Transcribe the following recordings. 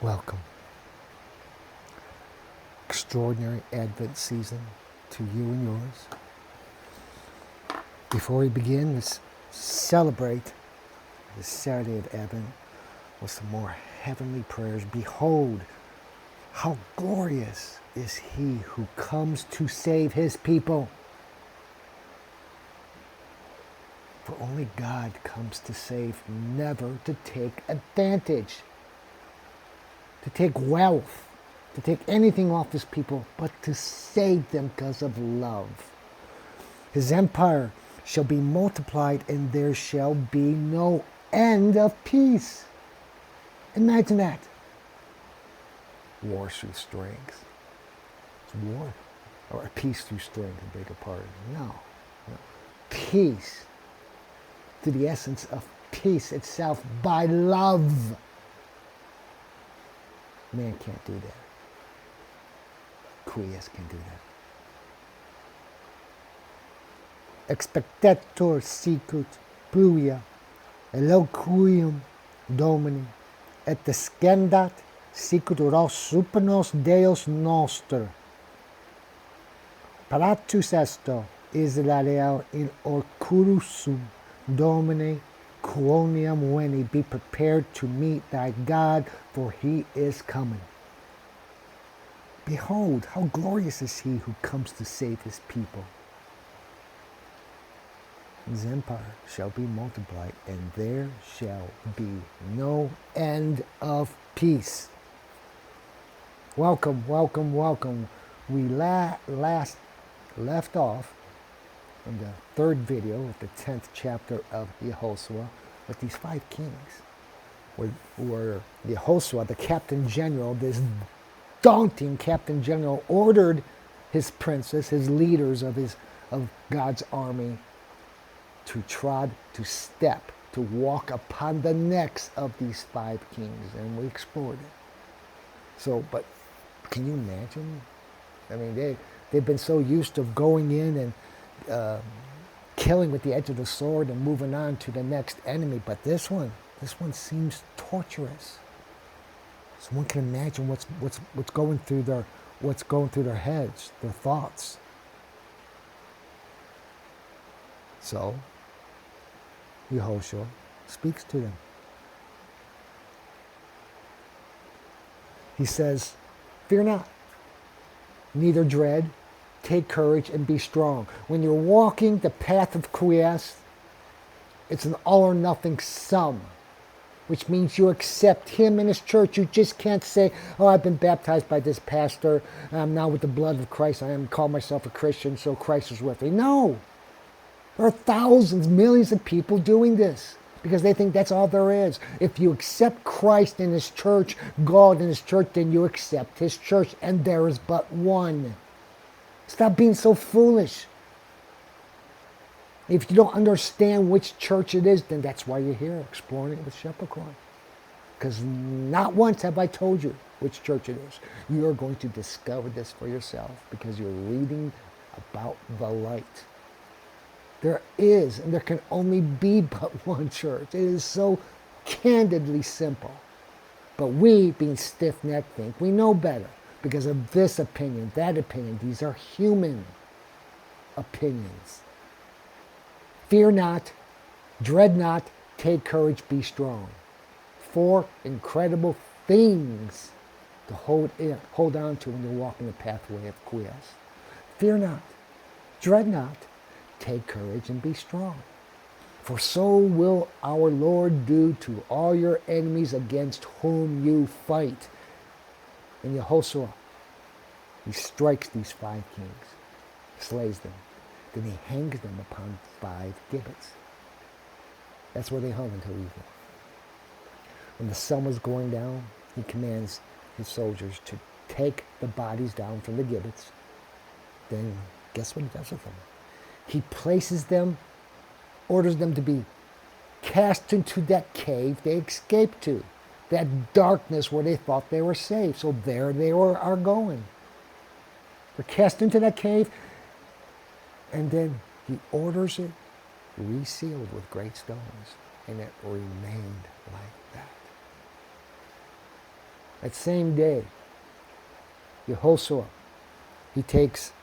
Welcome. Extraordinary Advent season to you and yours. Before we begin, let's celebrate this Saturday of Advent with some more heavenly prayers. Behold, how glorious is he who comes to save his people. For only God comes to save, never to take advantage, to take wealth, to take anything off his people, but to save them because of love. His empire shall be multiplied, and there shall be no end of peace. Imagine that. War through strength. It's war. Or peace through strength, I beg your pardon. No. Peace. To the essence of peace itself by love. Man can't do that. Quies can do that. Expectator sicut pluria eloquium Domini et descendat sicut uros supernos Deus noster. Paratus esto Israel in orcurusum Domine quoniam veni, be prepared to meet thy God, for he is coming. Behold, how glorious is he who comes to save his people. His empire shall be multiplied, and there shall be no end of peace. Welcome, welcome, welcome. We last left off in the third video of the 10th chapter of Yehoshua with these 5 kings, where Yehoshua, the captain general, this daunting captain general, ordered his princes, his leaders of God's army, to walk upon the necks of these 5 kings, and we explored it. So, but can you imagine? I mean, they've been so used to going in and killing with the edge of the sword and moving on to the next enemy, but this one seems torturous. So one can imagine what's going through their heads, their thoughts. So Yehoshua speaks to them. He says, "Fear not, neither dread. Take courage and be strong." When you're walking the path of Quies, it's an all or nothing sum, which means you accept him and his church. You just can't say, "Oh, I've been baptized by this pastor, and I'm now with the blood of Christ. I am call myself a Christian, so Christ is with me." No. There are thousands, millions of people doing this because they think that's all there is. If you accept Christ and his church, God and his church, then you accept his church, and there is but one. Stop being so foolish. If you don't understand which church it is, then that's why you're here exploring it with Shepherd Corn. Because not once have I told you which church it is. You are going to discover this for yourself because you're reading about the light. There is, and there can only be but one church. It is so candidly simple. But we, being stiff-necked, think we know better because of this opinion, that opinion. These are human opinions. Fear not, dread not, take courage, be strong. 4 incredible things to hold on to when you're walking the pathway of Quies. Fear not, dread not, take courage and be strong. For so will our Lord do to all your enemies against whom you fight. In Yehoshua, he strikes these 5 kings, slays them. Then he hangs them upon 5 gibbets. That's where they hung until evening. When the sun was going down, he commands his soldiers to take the bodies down from the gibbets. Then guess what he does with them? He places them, orders them to be cast into that cave they escaped to, that darkness where they thought they were safe. So there they are going. They're cast into that cave, and then he orders it resealed with great stones, and it remained like that. That same day, Yehoshua, he takes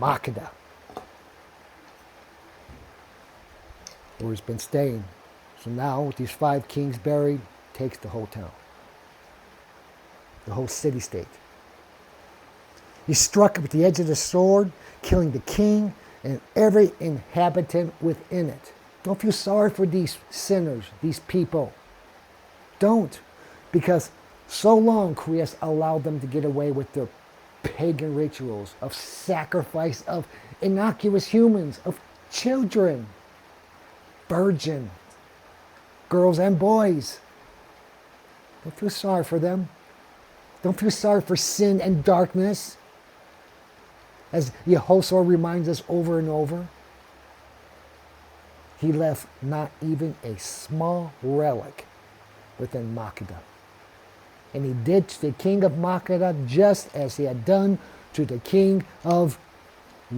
Makkedah, where he's been staying. So now, with these 5 kings buried, takes the whole town, the whole city-state. He struck it with the edge of the sword, killing the king and every inhabitant within it. Don't feel sorry for these sinners, these people. Don't. Because so long Christ allowed them to get away with their pagan rituals of sacrifice of innocuous humans, of children, virgin, girls and boys. Don't feel sorry for them. Don't feel sorry for sin and darkness. As Yehoshua reminds us over and over, he left not even a small relic within Makkedah. And he did to the king of Makkedah just as he had done to the king of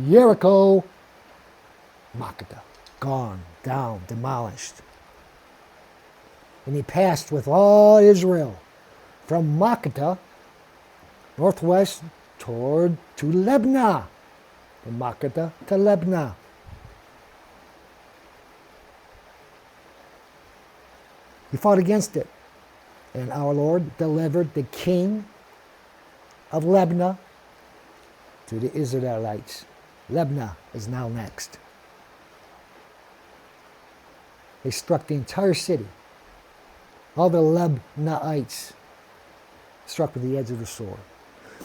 Jericho. Makkedah, gone, down, demolished. And he passed with all Israel from Makkedah, northwest, to Libnah. From Makkedah to Libnah. He fought against it. And our Lord delivered the king of Libnah to the Israelites. Libnah is now next. They struck the entire city. All the Libnahites struck with the edge of the sword.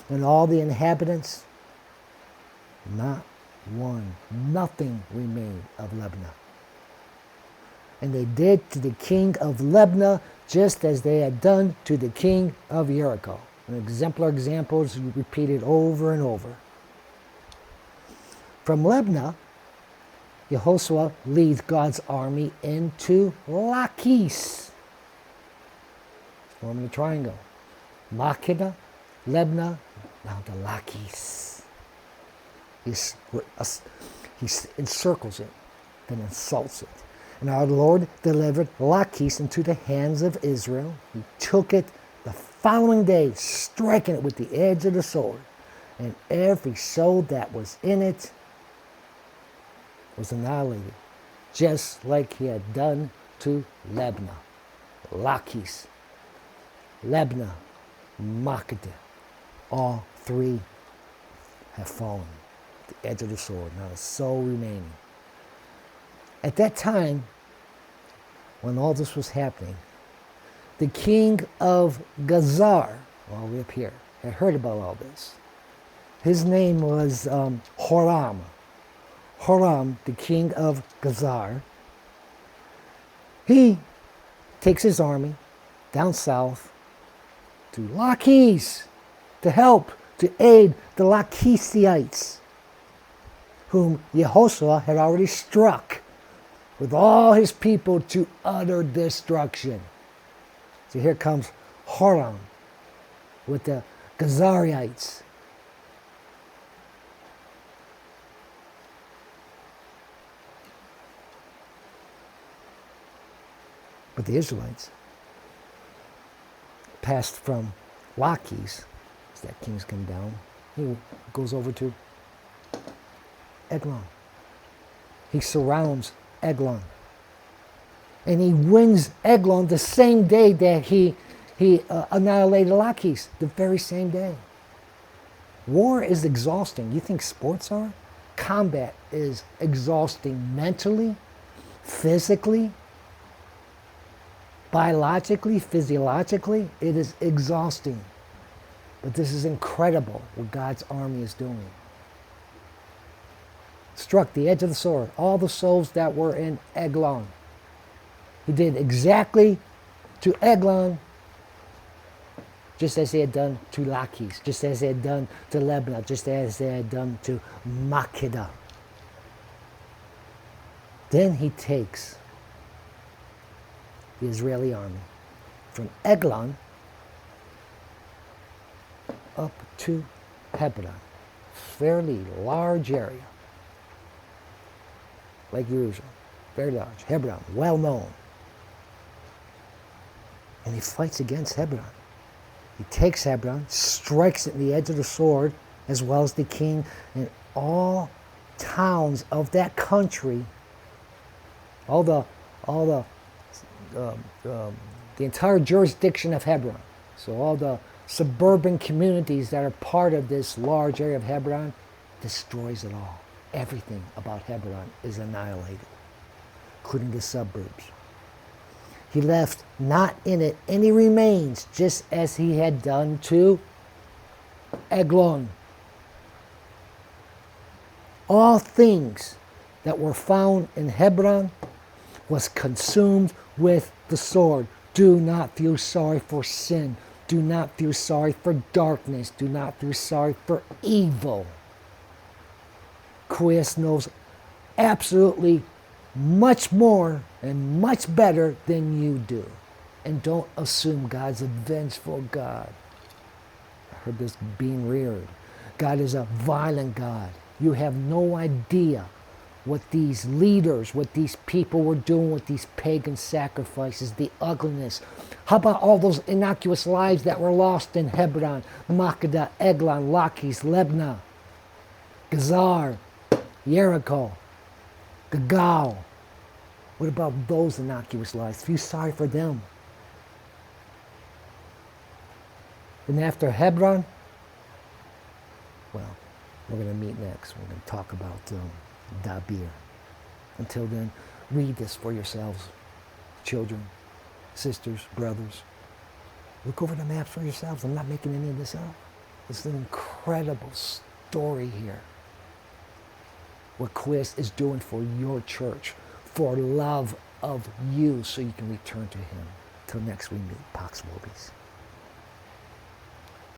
And all the inhabitants, not one, nothing remained of Libnah. And they did to the king of Libnah just as they had done to the king of Jericho. And exemplar examples repeated over and over. From Libnah, Yehoshua leads God's army into Lachish, forming a triangle. Makkedah, Libnah, now to Lachish. He encircles it, then insults it. And our Lord delivered Lachish into the hands of Israel. He took it the following day, striking it with the edge of the sword. And every soul that was in it was annihilated, just like he had done to Libnah. Lachish, Libnah, Makkedah, all 3 have fallen at the edge of the sword. Not a soul remaining. At that time, when all this was happening, the king of Gezer, all the way up here, had heard about all this. His name was Horam. Horam, the king of Gezer. He takes his army down south to Lachish to help, to aid the Lachishites, whom Yehoshua had already struck with all his people to utter destruction. So here comes Horam with the Gezerites. But the Israelites passed from Lachish, as that king's come down, he goes over to Eglon. He surrounds Eglon. And he wins Eglon the same day that he annihilated Lachish, the very same day. War is exhausting. You think sports are? Combat is exhausting mentally, physically, biologically, physiologically. It is exhausting. But this is incredible what God's army is doing. Struck the edge of the sword, all the souls that were in Eglon. He did exactly to Eglon just as they had done to Lachish, just as they had done to Libnah, just as they had done to Makkedah. Then he takes the Israeli army from Eglon up to Hebron, fairly large area, like Jerusalem, very large. Hebron, well known. And he fights against Hebron. He takes Hebron, strikes it in the edge of the sword, as well as the king, and all towns of that country, the entire jurisdiction of Hebron. So all the suburban communities that are part of this large area of Hebron, destroys it all. Everything about Hebron is annihilated, including the suburbs. He left not in it any remains, just as he had done to Eglon. All things that were found in Hebron was consumed with the sword. Do not feel sorry for sin. Do not feel sorry for darkness. Do not feel sorry for evil. Quest knows absolutely much more and much better than you do. And don't assume God's a vengeful God. I heard this being reared. God is a violent God. You have no idea what these leaders, what these people were doing with these pagan sacrifices, the ugliness. How about all those innocuous lives that were lost in Hebron, Makkedah, Eglon, Lachish, Lebna, Gazar, Jericho, Gilgal? What about those innocuous lives? Feel sorry for them. And after Hebron, well, we're going to meet next. We're going to talk about Dabir. Until then, read this for yourselves, children, sisters, brothers. Look over the maps for yourselves. I'm not making any of this up. It's an incredible story here. What Quest is doing for your church, for love of you, so you can return to him. Till next we meet, Pax Vobis.